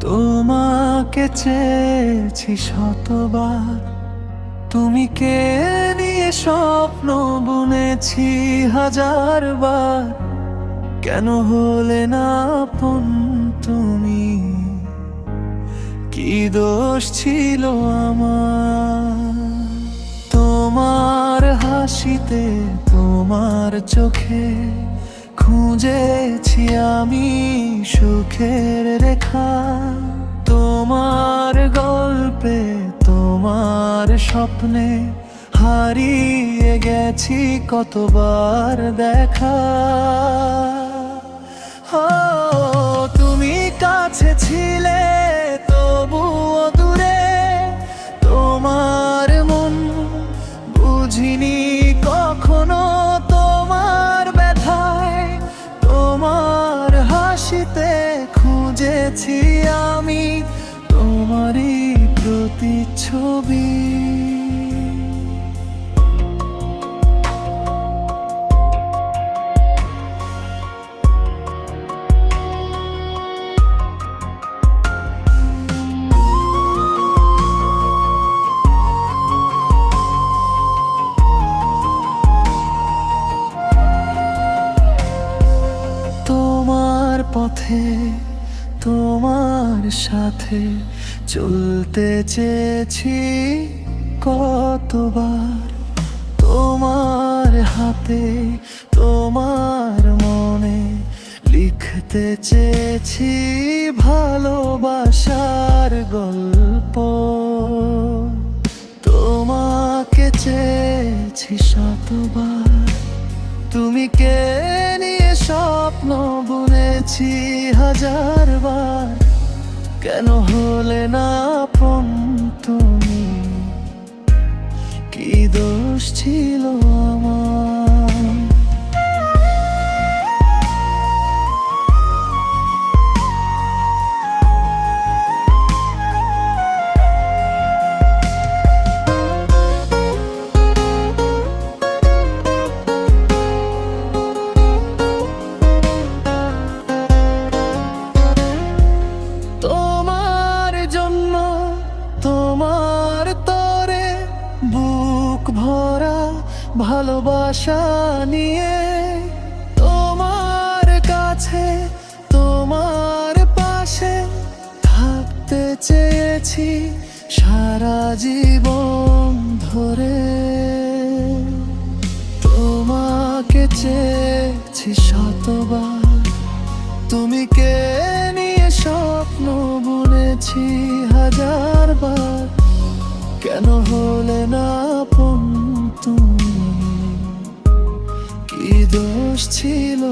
তোমাকে চেয়েছি শতবার, তুমি কে নিয়ে স্বপ্ন বুনেছি হাজারবার। কেন হলে না আপন তুমি, কি দোষ ছিল আমার? তোমার হাসিতে, তোমার চোখে খুঁজেছি আমি সুখের রেখা। তোমার গল্পে, তোমার স্বপ্নে হারিয়ে গেছি কতবার দেখা। তুমি কাছে ছিলে তবুও দূরে, তোমার মন বুঝিনি কখনো। তোমার ব্যথায়, তোমার হাসিতে খুঁজেছি আমি তোমারই প্রতিচ্ছবি। তোমার পথে, তোমার সাথে চলতে চেয়েছি কতবার। তোমার হাতে, তোমার মনে লিখতে চেয়েছি ভালোবাসার গল্প। তোমাকে চেয়েছি শতবার, তুমি কে নিয়ে স্বপ্ন বুনেছি হাজারবার। কেন হলে না আপন তুমি, কি দোষ ছিল আমার? তোমার জন্য, তোমার তরে বুক ভরা ভালোবাসা নিয়ে, তোমার কাছে, তোমার পাশে থাকতে চেয়েছি সারা জীবন ধরে। তোমাকে চেয়েছি শতবার, তুমি কে নিয়ে স্বপ্ন বুনেছি হাজারবার। কেন হলে না আপন তুমি, কি দোষ ছিল